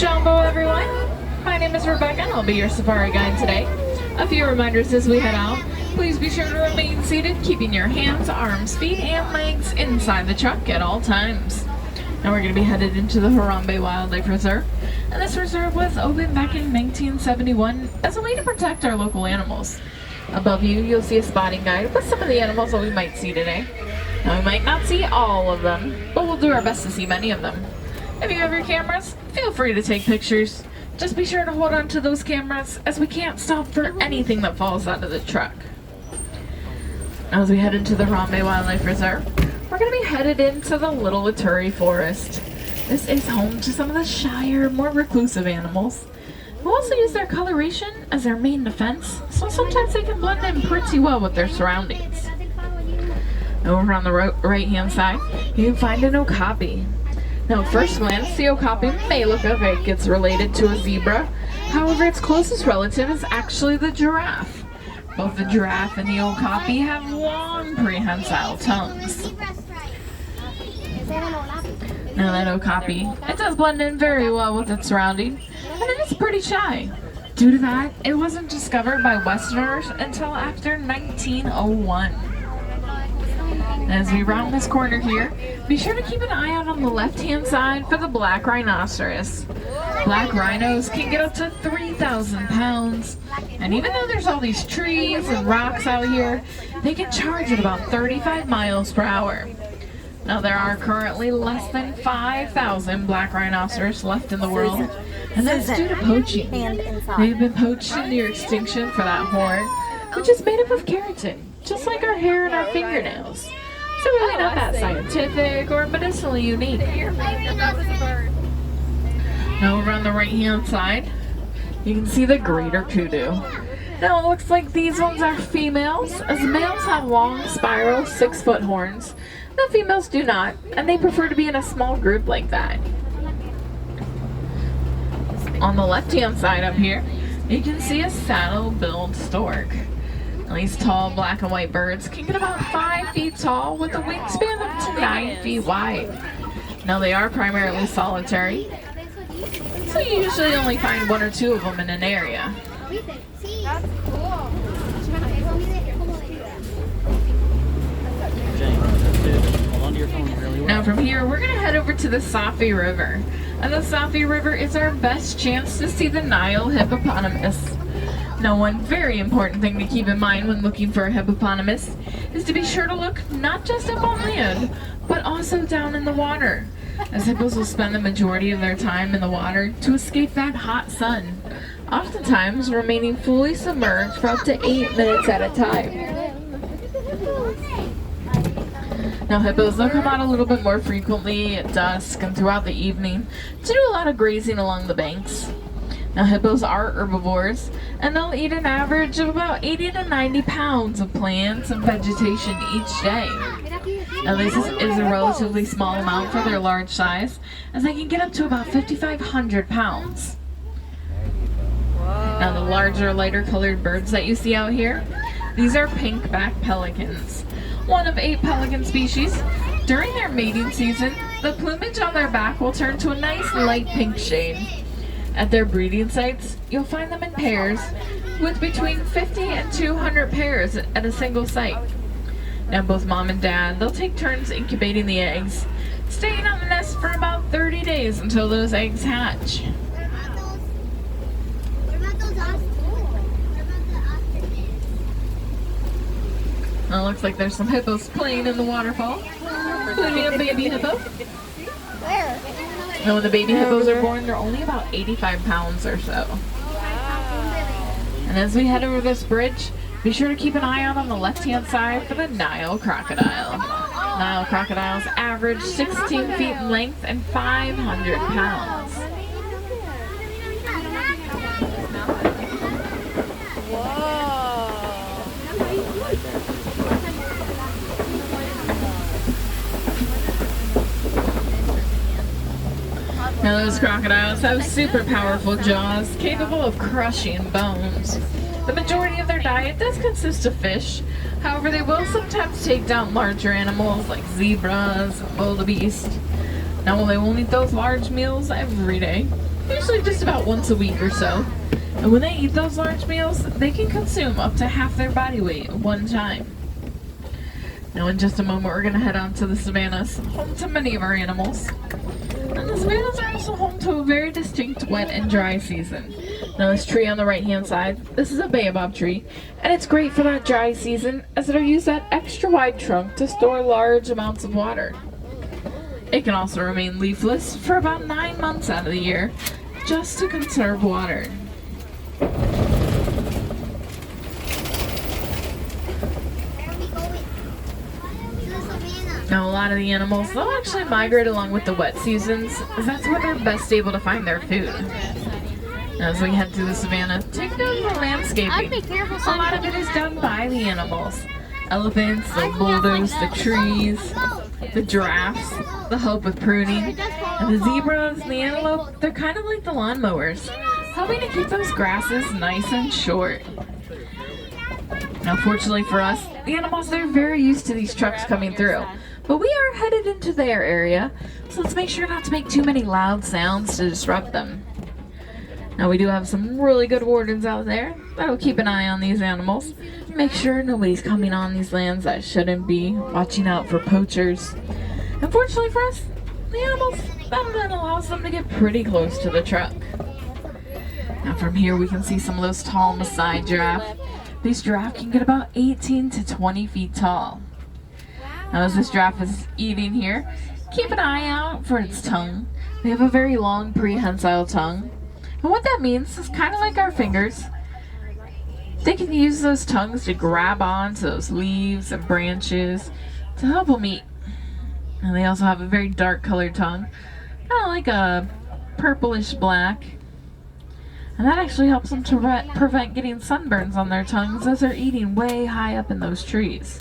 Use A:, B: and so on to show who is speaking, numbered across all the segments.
A: Jumbo, everyone. My name is Rebecca and I'll be your safari guide today. A few reminders as we head out. Please be sure to remain seated, keeping your hands, arms, feet, and legs inside the truck at all times. Now we're going to be headed into the Harambee Wildlife Reserve. And this reserve was opened back in 1971 as a way to protect our local animals. Above you, you'll see a spotting guide with some of the animals that we might see today. Now we might not see all of them, but we'll do our best to see many of them. If you have your cameras, feel free to take pictures. Just be sure to hold on to those cameras as we can't stop for anything that falls out of the truck. As we head into the Harambee Wildlife Reserve, we're going to be headed into the Little Waturi Forest. This is home to some of the shyer, more reclusive animals. We'll also use their coloration as their main defense, so sometimes they can blend in pretty well with their surroundings. Over on the right-hand side, you can find an okapi. Now, at first glance, the okapi may look like it's related to a zebra. However, its closest relative is actually the giraffe. Both the giraffe and the okapi have long, prehensile tongues. Now, that okapi, it does blend in very well with its surrounding, and it is pretty shy. Due to that, it wasn't discovered by Westerners until after 1901. As we round this corner here, be sure to keep an eye out on the left-hand side for the black rhinoceros. Black rhinos can get up to 3,000 pounds, and even though there's all these trees and rocks out here, they can charge at about 35 miles per hour. Now there are currently less than 5,000 black rhinoceros left in the world, and that's due to poaching. They've been poached near extinction for that horn, which is made up of keratin, just like our hair and our fingernails. So really not that scientific or medicinally unique. Now over on the right-hand side, you can see the greater kudu. Now it looks like these ones are females, as males have long, spiral, 6-foot horns. The females do not, and they prefer to be in a small group like that. On the left-hand side up here, you can see a saddle-billed stork. These tall black and white birds can get about 5 feet tall with a wingspan up to 9 feet wide. Now they are primarily solitary, so you usually only find 1 or 2 of them in an area. Now from here, we're going to head over to the Safi River. And the Safi River is our best chance to see the Nile hippopotamus. Now, one very important thing to keep in mind when looking for a hippopotamus is to be sure to look not just up on land, but also down in the water, as hippos will spend the majority of their time in the water to escape that hot sun, oftentimes remaining fully submerged for up to 8 minutes at a time. Now, hippos, they'll come out a little bit more frequently at dusk and throughout the evening to do a lot of grazing along the banks. Now, hippos are herbivores, and they'll eat an average of about 80 to 90 pounds of plants and vegetation each day. Now, this is a relatively small amount for their large size, as they can get up to about 5,500 pounds. Now, the larger, lighter colored birds that you see out here, these are pink-backed pelicans, one of 8 pelican species. During their mating season, the plumage on their back will turn to a nice light pink shade. At their breeding sites, you'll find them in pairs, with between 50 and 200 pairs at a single site. Now both mom and dad, they'll take turns incubating the eggs, staying on the nest for about 30 days until those eggs hatch. Well, it looks like there's some hippos playing in the waterfall, including a baby hippo.
B: Where?
A: Now, when the baby hippos are born, they're only about 85 pounds or so. And as we head over this bridge, be sure to keep an eye out on the left-hand side for the Nile Crocodile. Nile crocodiles average 16 feet in length and 500 pounds. Now those crocodiles have super powerful jaws capable of crushing bones. The majority of their diet does consist of fish. However, they will sometimes take down larger animals like zebras and wildebeest. Now, while they won't eat those large meals every day, usually just about once a week or so. And when they eat those large meals, they can consume up to half their body weight at one time. Now in just a moment, we're going to head on to the savannas, home to many of our animals. And the savannas are also home to a very distinct wet and dry season. Now this tree on the right hand side, this is a baobab tree, and it's great for that dry season as it'll use that extra wide trunk to store large amounts of water. It can also remain leafless for about 9 months out of the year, just to conserve water. Now a lot of the animals, they'll actually migrate along with the wet seasons, as that's where they're best able to find their food. Now as we head through the savannah, take note of the landscaping. A lot of it is done by the animals. Elephants, the boulders, the trees, the giraffes, the help with pruning, and the zebras and the antelope, they're kind of like the lawnmowers, helping to keep those grasses nice and short. Now fortunately for us, the animals, they're very used to these trucks coming through. But we are headed into their area, so let's make sure not to make too many loud sounds to disrupt them. Now we do have some really good wardens out there that'll keep an eye on these animals, make sure nobody's coming on these lands that shouldn't be, watching out for poachers. Unfortunately for us, the animals, that then allows them to get pretty close to the truck. Now from here we can see some of those tall Maasai giraffe. These giraffe can get about 18 to 20 feet tall. Now as this giraffe is eating here, keep an eye out for its tongue. They have a very long prehensile tongue. And what that means is kind of like our fingers. They can use those tongues to grab onto those leaves and branches to help them eat. And they also have a very dark colored tongue, kind of like a purplish black. And that actually helps them to prevent getting sunburns on their tongues as they're eating way high up in those trees.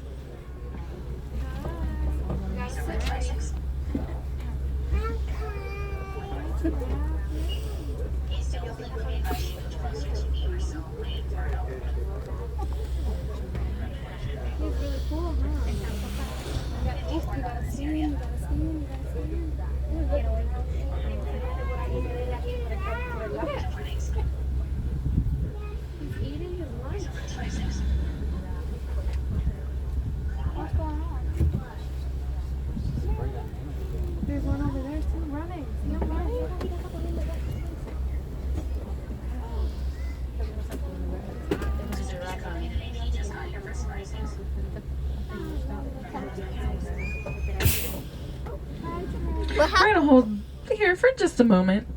B: There's one over there still running. See him running?
A: We're going to hold here for just a moment.